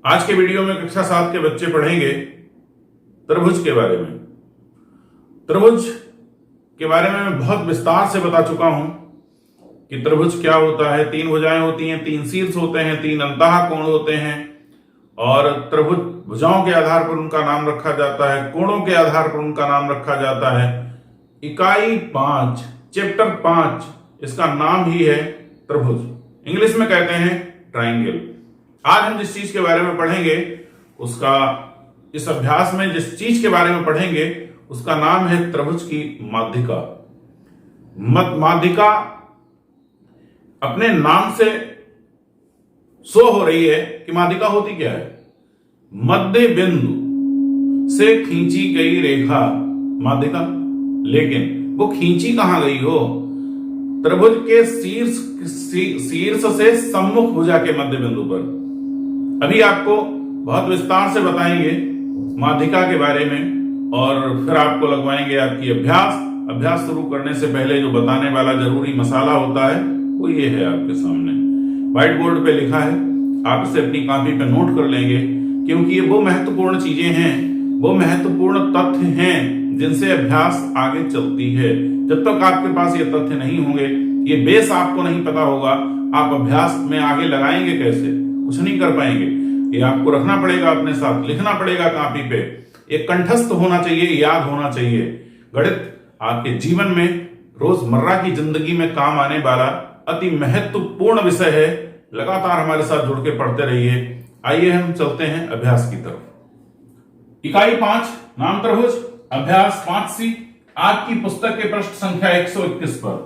आज के वीडियो में कक्षा 7 के बच्चे पढ़ेंगे त्रिभुज के बारे में। त्रिभुज के बारे में मैं बहुत विस्तार से बता चुका हूं कि त्रिभुज क्या होता है। 3 भुजाएं होती हैं, 3 शीर्ष होते हैं, 3 अंतः कोण होते हैं और त्रिभुज भुजाओं के आधार पर उनका नाम रखा जाता है, कोणों के आधार पर उनका नाम रखा जाता है। इकाई 5 चैप्टर 5 इसका नाम ही है त्रिभुज, इंग्लिश में कहते हैं ट्राइंगल। आज हम जिस चीज के बारे में पढ़ेंगे उसका, इस अभ्यास में जिस चीज के बारे में पढ़ेंगे उसका नाम है त्रिभुज की माध्यिका। माध्यिका अपने नाम से शो हो रही है कि माध्यिका होती क्या है। मध्य बिंदु से खींची गई रेखा माध्यिका, लेकिन वो खींची कहां गई हो? त्रिभुज के शीर्ष से सम्मुख भुजा के मध्य बिंदु पर। अभी आपको बहुत विस्तार से बताएंगे माध्यिका के बारे में और फिर आपको लगवाएंगे आपकी अभ्यास शुरू करने से पहले जो बताने वाला जरूरी मसाला होता है वो ये है आपके सामने व्हाइट बोर्ड पे लिखा है। आप इसे अपनी कॉपी पे नोट कर लेंगे क्योंकि ये वो महत्वपूर्ण चीजें हैं, वो महत्वपूर्ण तथ्य हैं जिनसे अभ्यास आगे चलती है। जब तक आपके पास ये तथ्य नहीं होंगे, ये बेस आपको नहीं पता होगा, आप अभ्यास में आगे लगाएंगे कैसे? कुछ नहीं कर पाएंगे। ये आपको रखना पड़ेगा अपने साथ, लिखना पड़ेगा कॉपी पे। एक कंठस्थ होना चाहिए, याद होना चाहिए। गणित आपके जीवन में रोजमर्रा की जिंदगी में काम आने वाला अति महत्वपूर्ण विषय है। लगातार हमारे साथ जुड़ के पढ़ते रहिए। आइए हम चलते हैं अभ्यास की तरफ। इकाई 5 नाम त्रिभुज, अभ्यास 5C। आज की पुस्तक के पृष्ठ संख्या 121 पर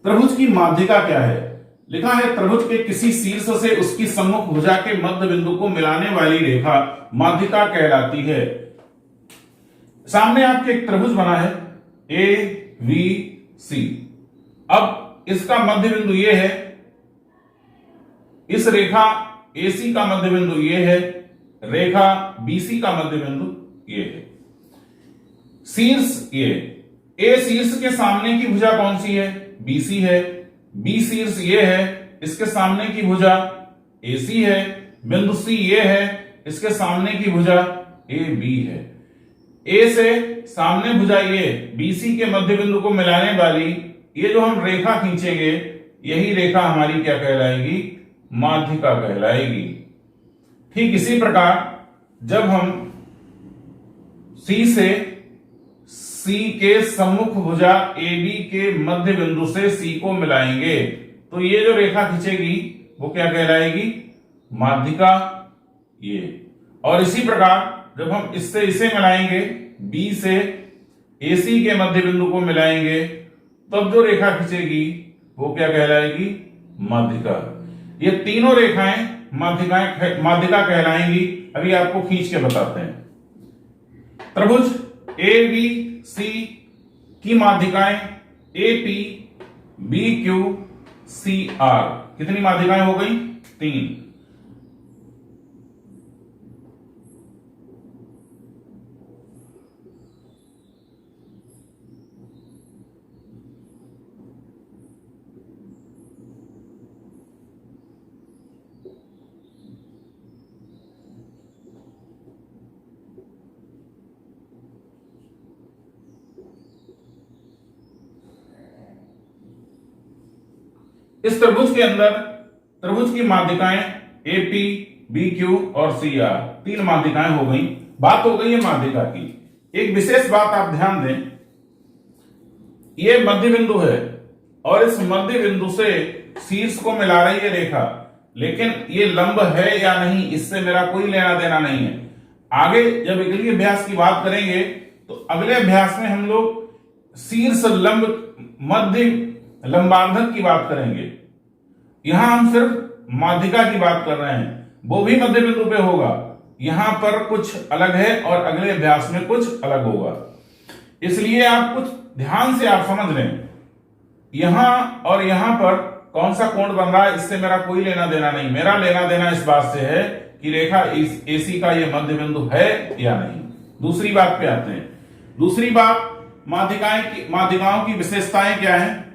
त्रिभुज की माध्यिका क्या है? लिखा है त्रिभुज के किसी शीर्ष से उसकी सम्मुख भुजा के मध्य बिंदु को मिलाने वाली रेखा माध्यिका कहलाती है। सामने आपके एक त्रिभुज बना है ABC। अब इसका मध्य बिंदु ये है, इस रेखा AC का मध्य बिंदु ये है, रेखा BC का मध्य बिंदु ये है। शीर्ष ये A शीर्ष के सामने की भुजा कौन सी है? BC है। B शीर्ष ये है, इसके सामने की भुजा AC है। बिंदु C ये है, इसके सामने की भुजा AB है। A से सामने भुजा ये BC के मध्य बिंदु को मिलाने वाली ये जो हम रेखा खींचेंगे, यही रेखा हमारी क्या कहलाएगी? माध्यिका कहलाएगी। ठीक इसी प्रकार जब हम C से C के सम्मुख भुजा AB के मध्य बिंदु से C को मिलाएंगे तो ये जो रेखा खींचेगी वो क्या कहलाएगी? माध्यिका ये। और इसी प्रकार जब हम इससे इसे मिलाएंगे, B से AC के मध्य बिंदु को मिलाएंगे, तब जो रेखा खींचेगी वो क्या कहलाएगी? माध्यिका। ये तीनों रेखाएं माध्यिका कहलाएंगी। अभी आपको खींच के बताते हैं। त्रिभुज ABC की माध्यिकाएं AP, BQ, CR। कितनी माध्यिकाएं हो गई? 3। इस त्रिभुज के अंदर त्रिभुज की माध्यिकाएं AP, BQ और CR, 3 माध्यिकाएं हो गई। बात हो गई है माध्यिका की। एक विशेष बात आप ध्यान दें, ये मध्य बिंदु है और इस मध्य बिंदु से शीर्ष को मिला रही है रेखा, लेकिन ये लंब है या नहीं इससे मेरा कोई लेना देना नहीं है। आगे जब अगले अभ्यास की बात करेंगे तो अगले अभ्यास में हम लोग शीर्ष लंब मध्य लंबार्धक की बात करेंगे। यहां हम सिर्फ माध्यिका की बात कर रहे हैं, वो भी मध्य बिंदु पे होगा। यहां पर कुछ अलग है और अगले अभ्यास में कुछ अलग होगा, इसलिए आप कुछ ध्यान से आप समझ लें। यहां और यहां पर कौन सा कोण बन रहा है इससे मेरा कोई लेना देना नहीं। मेरा लेना देना इस बात से है कि रेखा AC का यह मध्य बिंदु है या नहीं। दूसरी बात पे आते हैं। दूसरी बात, माध्यिकाओं की विशेषताएं क्या है?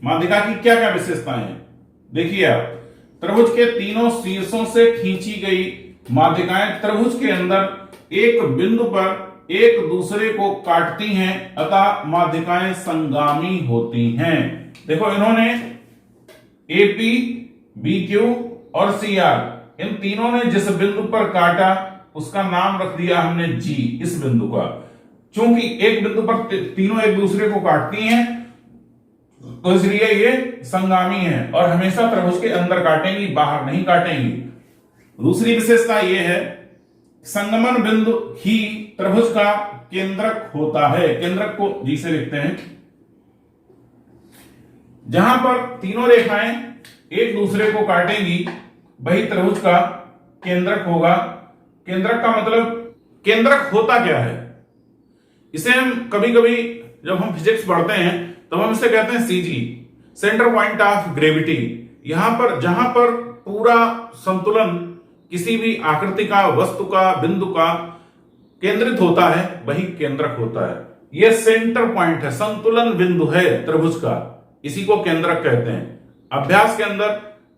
माध्यिका की क्या क्या विशेषताएं हैं देखिए आप। त्रिभुज के तीनों शीर्षों से खींची गई माध्यिकाएं त्रिभुज के अंदर एक बिंदु पर एक दूसरे को काटती हैं, अतः माध्यिकाएं संगामी होती हैं। देखो इन्होंने एपी, बीक्यू और सीआर इन तीनों ने जिस बिंदु पर काटा उसका नाम रख दिया हमने जी, इस बिंदु का। चूंकि एक बिंदु पर तीनों एक दूसरे को काटती हैं तो इसलिए ये संगामी है और हमेशा त्रिभुज के अंदर काटेंगी, बाहर नहीं काटेंगी। दूसरी विशेषता यह है संगमन बिंदु ही त्रिभुज का केंद्रक होता है। केंद्रक को जी से लिखते हैं। जहां पर तीनों रेखाएं एक दूसरे को काटेंगी वही त्रिभुज का केंद्रक होगा। केंद्रक का मतलब, केंद्रक होता क्या है, इसे हम कभी कभी जब हम फिजिक्स पढ़ते हैं तो हम इसे कहते हैं CG, centre point of gravity. यहां पर जहां पर पूरा संतुलन किसी भी आकृति का, वस्तु का, बिंदु का केंद्रित होता है वही केंद्रक होता है। यह सेंटर पॉइंट है, संतुलन बिंदु है त्रिभुज का, इसी को केंद्रक कहते हैं। अभ्यास के अंदर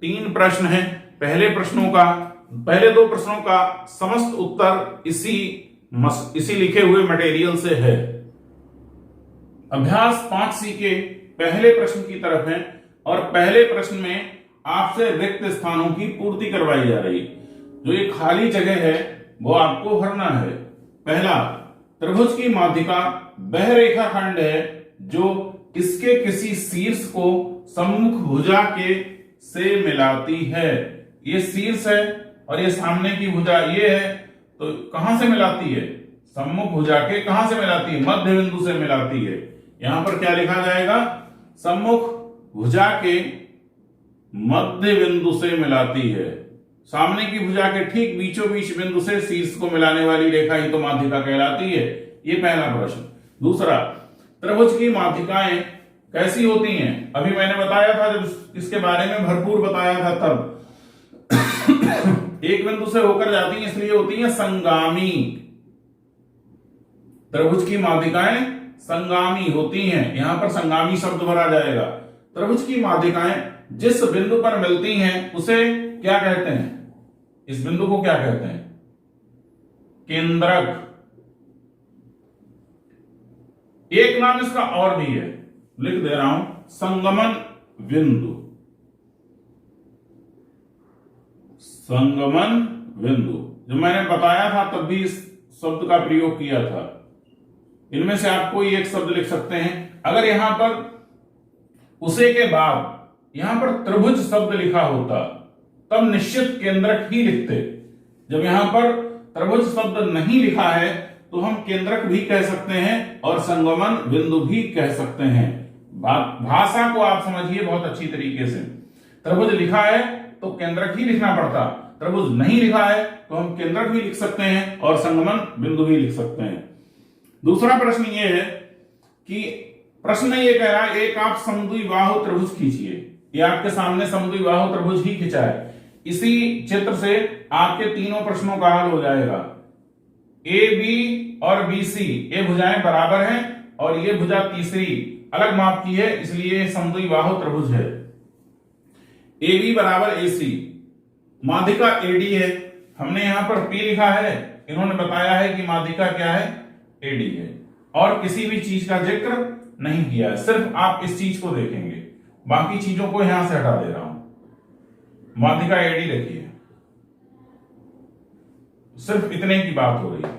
3 प्रश्न हैं। पहले 2 प्रश्नों का समस्त उत्तर इसी लिखे हुए मटेरियल से है। अभ्यास 5C के पहले प्रश्न की तरफ है और पहले प्रश्न में आपसे रिक्त स्थानों की पूर्ति करवाई जा रही। जो ये खाली जगह है वो आपको भरना है। पहला, त्रिभुज की माध्यिका वह रेखाखंड है जो इसके किसी शीर्ष को सम्मुख भुजा के से मिलाती है। ये शीर्ष है और ये सामने की भुजा ये है, तो कहां से मिलाती है? सम्मुख भुजा के कहां से मिलाती है? मध्य बिंदु से मिलाती है। यहां पर क्या लिखा जाएगा? सम्मुख भुजा के मध्य बिंदु से मिलाती है। सामने की भुजा के ठीक बीचों बीच बिंदु से शीर्ष को मिलाने वाली रेखा ही तो माध्यिका कहलाती है। ये पहला प्रश्न। दूसरा, त्रिभुज की माध्यिकाएं कैसी होती हैं? अभी मैंने बताया था, जब इसके बारे में भरपूर बताया था तब एक बिंदु से होकर जाती हैं इसलिए होती हैं संगामी। त्रिभुज की माध्यिकाएं संगामी होती हैं। यहां पर संगामी शब्द भरा जाएगा। त्रिभुज की माध्यिकाएं जिस बिंदु पर मिलती हैं उसे क्या कहते हैं? इस बिंदु को क्या कहते हैं? केंद्रक। एक नाम इसका और भी है, लिख दे रहा हूं, संगमन बिंदु। संगमन बिंदु जो मैंने बताया था तब भी इस शब्द का प्रयोग किया था। इनमें से आप कोई एक शब्द लिख सकते हैं। अगर यहां पर उसे के बाद यहां पर त्रिभुज शब्द लिखा होता तब निश्चित केंद्रक ही लिखते। जब यहां पर त्रिभुज शब्द नहीं लिखा है तो हम केंद्रक भी कह सकते हैं और संगमन बिंदु भी कह सकते हैं। भाषा को आप समझिए बहुत अच्छी तरीके से। त्रिभुज लिखा है तो केंद्रक ही लिखना पड़ता, त्रिभुज नहीं लिखा है तो हम केंद्रक भी लिख सकते हैं और संगमन बिंदु भी लिख सकते हैं। दूसरा प्रश्न ये है कि प्रश्न ये कह रहा है एक आप समद्विबाहु त्रिभुज खींचिए। ये आपके सामने समद्विबाहु त्रिभुज ही खिंचा है। इसी चित्र से आपके तीनों प्रश्नों का हल हो जाएगा। ए बी और बी सी ये भुजाएं बराबर हैं और ये भुजा तीसरी अलग माप की है, इसलिए समद्विबाहु त्रिभुज है। ए बी बराबर ए सी। माध्यिका एडी है। हमने यहां पर पी लिखा है, इन्होंने बताया है कि माध्यिका क्या है? एडी है। और किसी भी चीज का जिक्र नहीं किया है, सिर्फ आप इस चीज को देखेंगे, बाकी चीजों को यहां से हटा दे रहा हूं। माध्यिका एडी रखिए, सिर्फ इतने की बात हो रही है।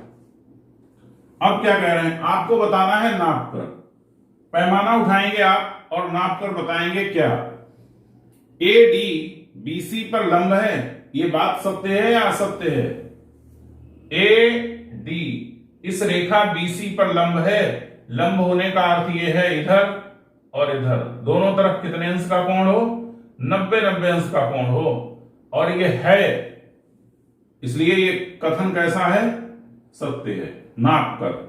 अब क्या कह रहे हैं? आपको बताना है नाप कर। पैमाना उठाएंगे आप और नाप कर बताएंगे क्या। ए डी बीसी पर लंब है, ये बात सत्य है या असत्य है? ए डी इस रेखा बीसी पर लंब है। लंब होने का अर्थ यह है इधर और इधर दोनों तरफ कितने अंश का कोण हो? 90 अंश का कोण हो। और ये है, इसलिए ये कथन कैसा है? सत्य है। नाप कर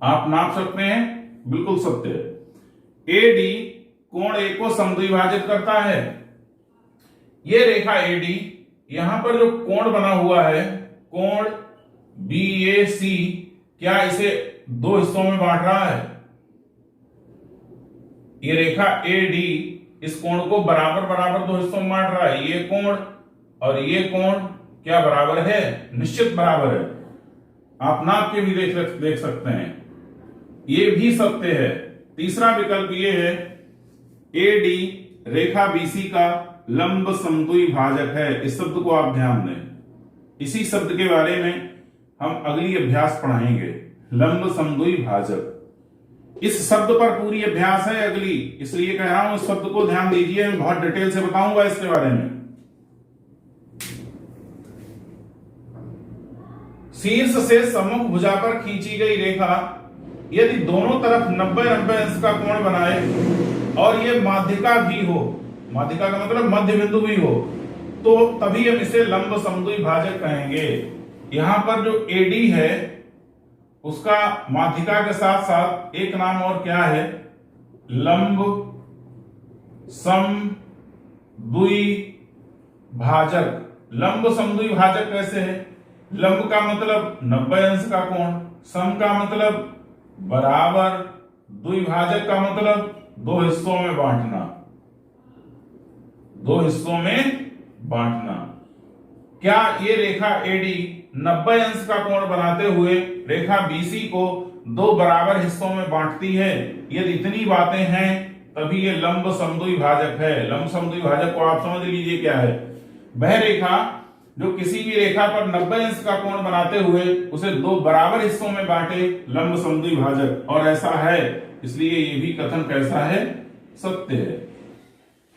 आप नाप सकते हैं, बिल्कुल सत्य है। एडी कोण ए को समद्विभाजित करता है। ये रेखा एडी, यहां पर जो कोण बना हुआ है कोण बीएसी, क्या इसे 2 हिस्सों में बांट रहा है? ये रेखा एडी इस कोण को बराबर बराबर 2 हिस्सों में बांट रहा है। ये कोण और ये कोण क्या बराबर है? निश्चित बराबर है। आप नाप के भी देख सकते हैं, ये भी सत्य है। तीसरा विकल्प ये है, एडी रेखा बीसी का लंब समद्वि भाजक है। इस शब्द को आप ध्यान दें, इसी शब्द के बारे में हम अगली अभ्यास पढ़ाएंगे। लंब समद्वि भाजक, इस शब्द पर पूरी अभ्यास है अगली, इसलिए कह रहा हूं इस शब्द को ध्यान दीजिए, मैं बहुत डिटेल से बताऊंगा इसके बारे में। शीर्ष से सम्मुख भुजा पर खींची गई रेखा यदि दोनों तरफ 90-90 अंश का कोण बनाए और ये माध्यिका भी हो, माध्यिका का मतलब मध्य बिंदु भी हो, तो तभी हम इसे लंब समद्वि भाजक कहेंगे। यहां पर जो एडी है उसका माध्यिका के साथ साथ एक नाम और क्या है? लंब समद्वि भाजक। लंब समद्वि भाजक कैसे है? लंब का मतलब 90 अंश का कोण, सम का मतलब बराबर, द्विभाजक का मतलब दो हिस्सों में बांटना, दो हिस्सों में बांटना। क्या ये रेखा एडी 90 अंश का कोण बनाते हुए रेखा बीसी को दो बराबर हिस्सों में बांटती है? यदि इतनी बातें हैं तभी ये लंब समद्वि भाजक है। लंब समद्वि भाजक को आप समझ लीजिए क्या है। वह रेखा जो किसी भी रेखा पर 90 अंश का कोण बनाते हुए उसे दो बराबर हिस्सों में बांटे, लंब समद्वि भाजक। और ऐसा है, इसलिए ये भी कथन कैसा है? सत्य है।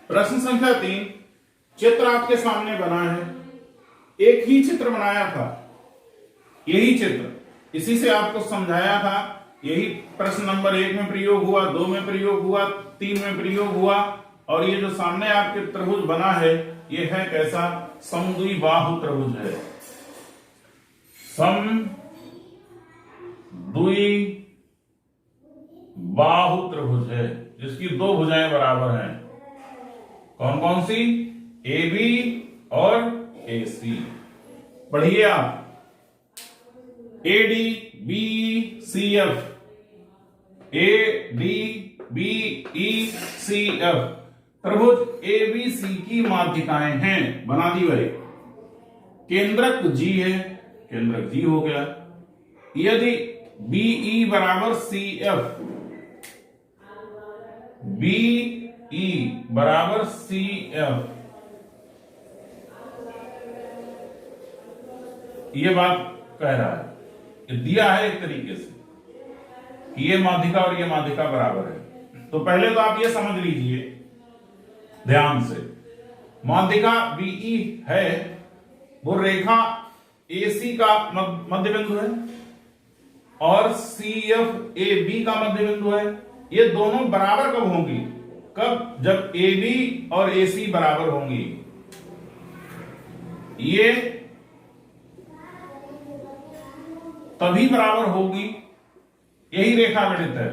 प्रश्न संख्या 3, चित्र आपके सामने बना है, एक ही चित्र बनाया था, यही चित्र, इसी से आपको समझाया था। यही प्रश्न नंबर 1 में प्रयोग हुआ, 2 में प्रयोग हुआ, 3 में प्रयोग हुआ। और ये जो सामने आपके त्रिभुज बना है ये है कैसा? समद्विबाहु त्रिभुज है। समद्विबाहु त्रिभुज है जिसकी दो भुजाएं बराबर हैं। कौन कौन सी? AB और AC। पढ़िए आप, ADBECF, ADBECF त्रिभुज ABC की माध्यिकाएं हैं, बना दी भाई। केंद्रक G है, केंद्रक G हो गया। यदि BE बराबर CF, BE बराबर CF, ये बात कह रहा है, ये दिया है एक तरीके से कि ये माध्यिका और ये माध्यिका बराबर है। तो पहले तो आप ये समझ लीजिए ध्यान से, माध्यिका BE है, वो रेखा AC का मध्य बिंदु है और CF AB का मध्य बिंदु है। ये दोनों बराबर कब होंगी? कब? जब AB और AC बराबर होंगी। ये तभी बराबर होगी, यही रेखा गणित है।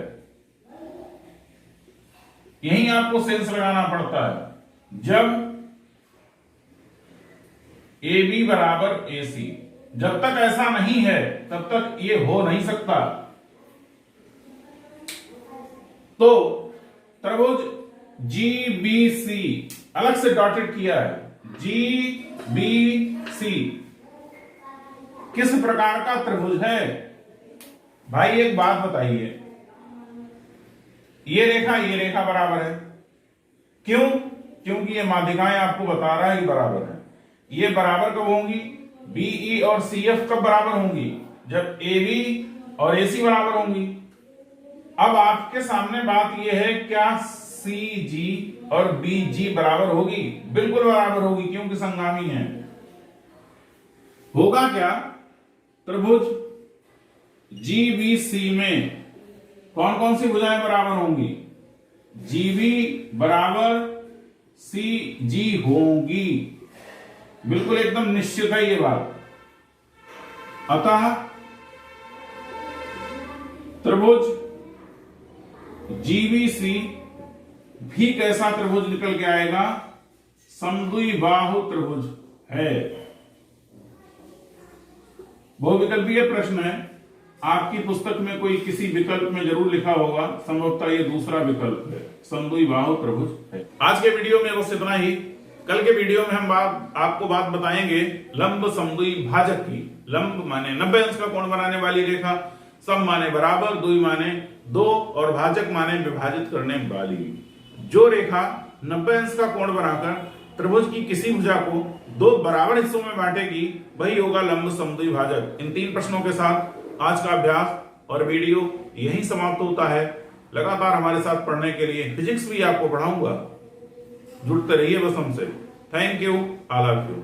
यही आपको सेंस लगाना पड़ता है। जब AB बराबर AC, जब तक ऐसा नहीं है तब तक ये हो नहीं सकता। तो त्रिभुज GBC अलग से डॉटेड किया है, GBC किस प्रकार का त्रिभुज है? भाई एक बात बताइए, ये रेखा बराबर है। क्यों? क्योंकि ये माध्यिकाएं आपको बता रहा है कि बराबर है। ये बराबर कब होंगी? BE और CF कब बराबर होंगी? जब AB और AC बराबर होंगी। अब आपके सामने बात यह है, क्या CG और BG बराबर होगी? बिल्कुल बराबर होगी, क्योंकि संगामी है। होगा क्या? त्रिभुज GBC में कौन कौन सी भुजाएं बराबर होंगी? GB बराबर CG होंगी, बिल्कुल एकदम निश्चित है ये बात। अतः त्रिभुज GBC भी कैसा त्रिभुज निकल के आएगा? समद्विबाहु त्रिभुज है। बहुविकल्पीय प्रश्न है, आपकी पुस्तक में कोई किसी विकल्प में जरूर लिखा होगा, संभवतः ये दूसरा विकल्प है, समद्विबाहु त्रिभुज है। आज के वीडियो में बस इतना ही। कल के वीडियो में हम आपको बात बताएंगे लंब समद्वि भाजक की। लंब माने 90 अंश का कोण बनाने वाली रेखा, सम माने बराबर, द्वि माने दो और भाजक माने विभाजित करने वाली। जो रेखा 90 अंश का कोण बनाकर त्रिभुज की किसी भुजा को दो बराबर हिस्सों में बांटेगी वही होगा लंब समद्वि भाजक। इन 3 प्रश्नों के साथ आज का अभ्यास और वीडियो यहीं समाप्त होता है। लगातार हमारे साथ पढ़ने के लिए फिजिक्स भी आपको पढ़ाऊंगा, जुड़ते रहिए बस हमसे। Thank you, I love you.